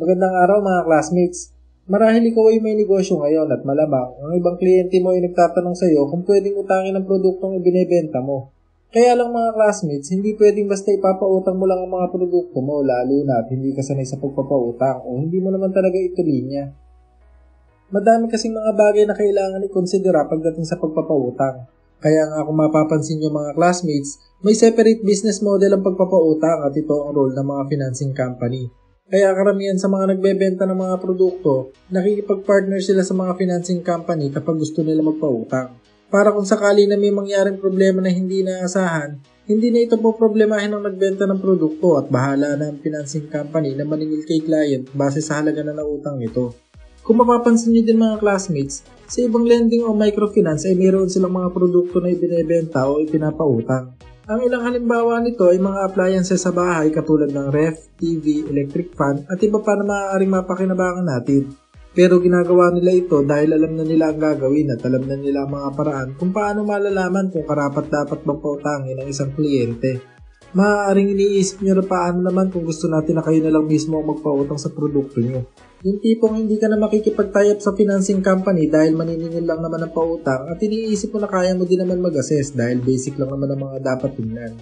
Magandang araw mga classmates. Marahil ikaw ay may negosyo ngayon at malamang ang ibang kliyente mo ay nagtatanong sa iyo kung pwedeng utangin ang produktong ibinebenta mo. Kaya lang mga classmates, hindi pwedeng basta ipapautang mo lang ang mga produkto mo lalo na at hindi ka sanay sa pagpapautang o hindi mo naman talaga ito linya. Madami kasing mga bagay na kailangan i-considera pagdating sa pagpapautang. Kaya nga kung mapapansin nyo mga classmates, may separate business model ang pagpapautang at ito ang role ng mga financing company. Kaya karamihan sa mga nagbebenta ng mga produkto, nakikipag-partner sila sa mga financing company kapag gusto nila magpautang. Para kung sakali na may mangyaring problema na hindi naasahan, hindi na ito po problemahin ang nagbenta ng produkto at bahala na ang financing company na maningil kay client base sa halaga na nautang nito. Kung mapapansin nyo din mga classmates, sa ibang lending o microfinance ay mayroon silang mga produkto na ibinebenta o ipinapautang. Ang ilang halimbawa nito ay mga appliances sa bahay katulad ng ref, TV, electric fan at iba pa na maaaring mapakinabangan natin. Pero ginagawa nila ito dahil alam na nila ang gagawin at alam na nila ang mga paraan kung paano malalaman kung karapat-dapat bang pautangin ang isang kliyente. Maaaring iniisip nyo na paano naman kung gusto natin na kayo na lang mismo ang magpautang sa produkto nyo. Yung tipong hindi ka na makikipag-tie-up sa financing company dahil maniningil lang naman ang pautang at iniisip mo na kaya mo din naman mag-assess dahil basic lang naman ang mga dapat tingnan.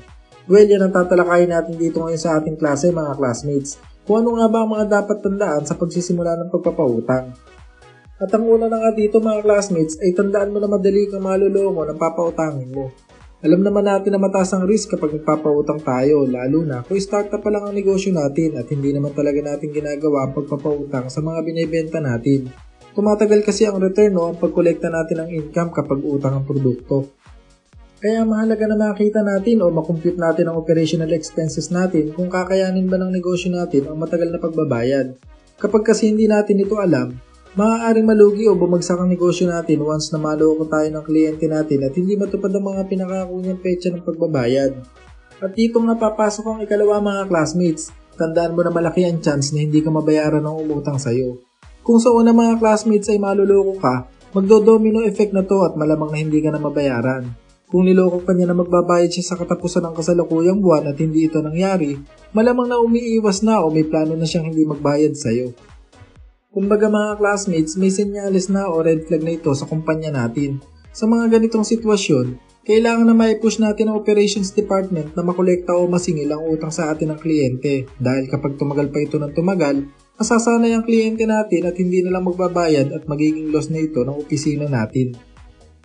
Well, yan ang tatalakayin natin dito ngayon sa ating klase mga classmates. Kung ano nga ba ang mga dapat tandaan sa pagsisimula ng pagpapautang. At ang una na nga dito mga classmates ay tandaan mo na madali kang maluloko ng papautangin mo. Alam naman natin na mataas ang risk kapag nagpapautang tayo, lalo na kung startup pa lang ang negosyo natin at hindi naman talaga natin ginagawa ang pagpapautang sa mga binebenta natin. Tumatagal kasi ang return o ang pagkolekta natin ng income kapag utang ang produkto. Kaya mahalaga na makita natin o makompute natin ang operational expenses natin kung kakayanin ba ng negosyo natin ang matagal na pagbabayad. Kapag kasi hindi natin ito alam, maaaring malugi o bumagsak ang negosyo natin once na maloko tayo ng kliyente natin at hindi matupad ang mga pinakako niyang petsa ng pagbabayad. At dito nga papasok ang ikalawa mga classmates. Tandaan mo na malaki ang chance na hindi ka mabayaran ng umutang sa'yo. Kung sa una mga classmates ay maluloko ka, magdo-domino effect na to at malamang na hindi ka na mabayaran. Kung niloko ka niya na magbabayad siya sa katapusan ng kasalukuyang buwan at hindi ito nangyari, malamang na umiiwas na o may plano na siyang hindi magbayad sa'yo. Kumbaga mga classmates, may senyales na o red flag na ito sa kumpanya natin. Sa mga ganitong sitwasyon, kailangan na mai-push natin ang operations department na makolekta o masingil ang utang sa atin ng kliyente dahil kapag tumagal pa ito ng tumagal, masasanay ang kliyente natin at hindi na lang magbabayad at magiging loss na ito ng opisina natin.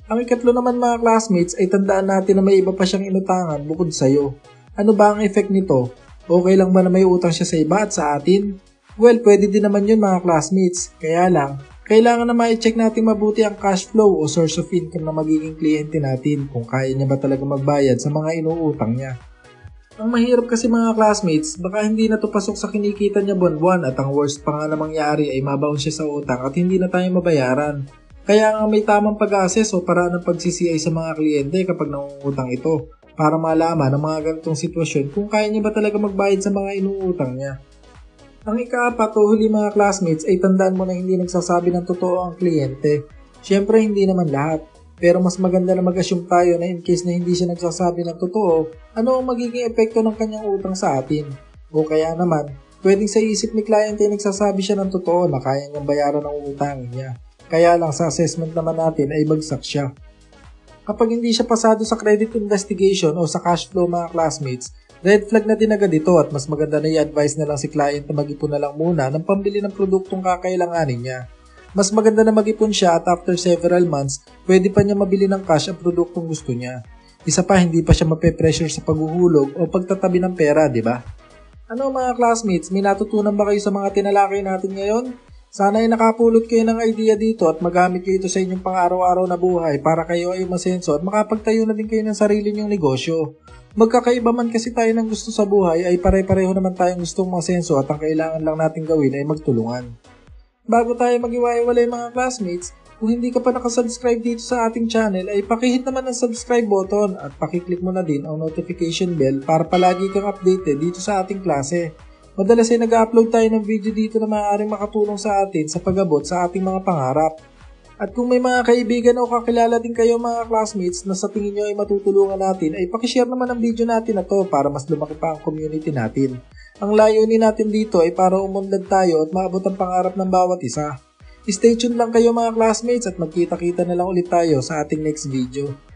Ang ikatlo naman mga classmates ay tandaan natin na may iba pa siyang inutangan bukod sa'yo. Ano ba ang effect nito? Okay lang ba na may utang siya sa iba at sa atin? Well, pwede din naman yun mga classmates. Kaya lang, kailangan na ma-check natin mabuti ang cash flow o source of income na magiging kliyente natin kung kaya niya ba talaga magbayad sa mga inuutang niya. Ang mahirap kasi mga classmates, baka hindi na to pasok sa kinikita niya buwan-buwan at ang worst pa nga na mangyari ay mabaon siya sa utang at hindi na tayo mabayaran. Kaya nga may tamang pag-assess o paraan ng pag-CCI sa mga kliyente kapag nangungutang ito para malaman ang mga ganitong sitwasyon kung kaya niya ba talaga magbayad sa mga inuutang niya. Ang ikaapat o huli mga classmates ay tandaan mo na hindi nagsasabi ng totoo ang kliyente. Siyempre hindi naman lahat, pero mas maganda na mag-assume tayo na in case na hindi siya nagsasabi ng totoo, ano ang magiging epekto ng kanyang utang sa atin. O kaya naman, pwedeng sa isip ni kliyente ay nagsasabi siya ng totoo na kaya niyang bayaran ang utang niya. Kaya lang sa assessment naman natin ay bagsak siya. Kapag hindi siya pasado sa credit investigation o sa cash flow mga classmates, red flag na din agad ito at mas maganda na i-advise na lang si client na mag-ipon na lang muna ng pambili ng produktong kakailanganin niya. Mas maganda na mag-ipon siya at after several months, pwede pa niya mabili ng cash ang produktong gusto niya. Isa pa, hindi pa siya mape-pressure sa paghuhulog o pagtatabi ng pera, di ba? Ano mga classmates, may natutunan ba kayo sa mga tinalakay natin ngayon? Sana ay nakapulot kayo ng idea dito at magamit kayo ito sa inyong pang-araw-araw na buhay para kayo ay masenso at makapagtayo na din kayo ng sarili niyong negosyo. Magkakaiba man kasi tayo ng gusto sa buhay ay pare-pareho naman tayong gustong masenso at ang kailangan lang natin gawin ay magtulungan. Bago tayo mag-iwalay mga classmates, kung hindi ka pa nakasubscribe dito sa ating channel ay pakihit naman ang subscribe button at pakiclick mo na din ang notification bell para palagi kang updated dito sa ating klase. Madalas ay nag-upload tayo ng video dito na maaaring makatulong sa atin sa pag-abot sa ating mga pangarap. At kung may mga kaibigan o kakilala din kayo mga classmates na sa tingin nyo ay matutulungan natin, ay pakishare naman ang video natin na to para mas lumaki pa ang community natin. Ang layunin natin dito ay para umunlad tayo at maabot ang pangarap ng bawat isa. Stay tuned lang kayo mga classmates at magkita-kita na lang ulit tayo sa ating next video.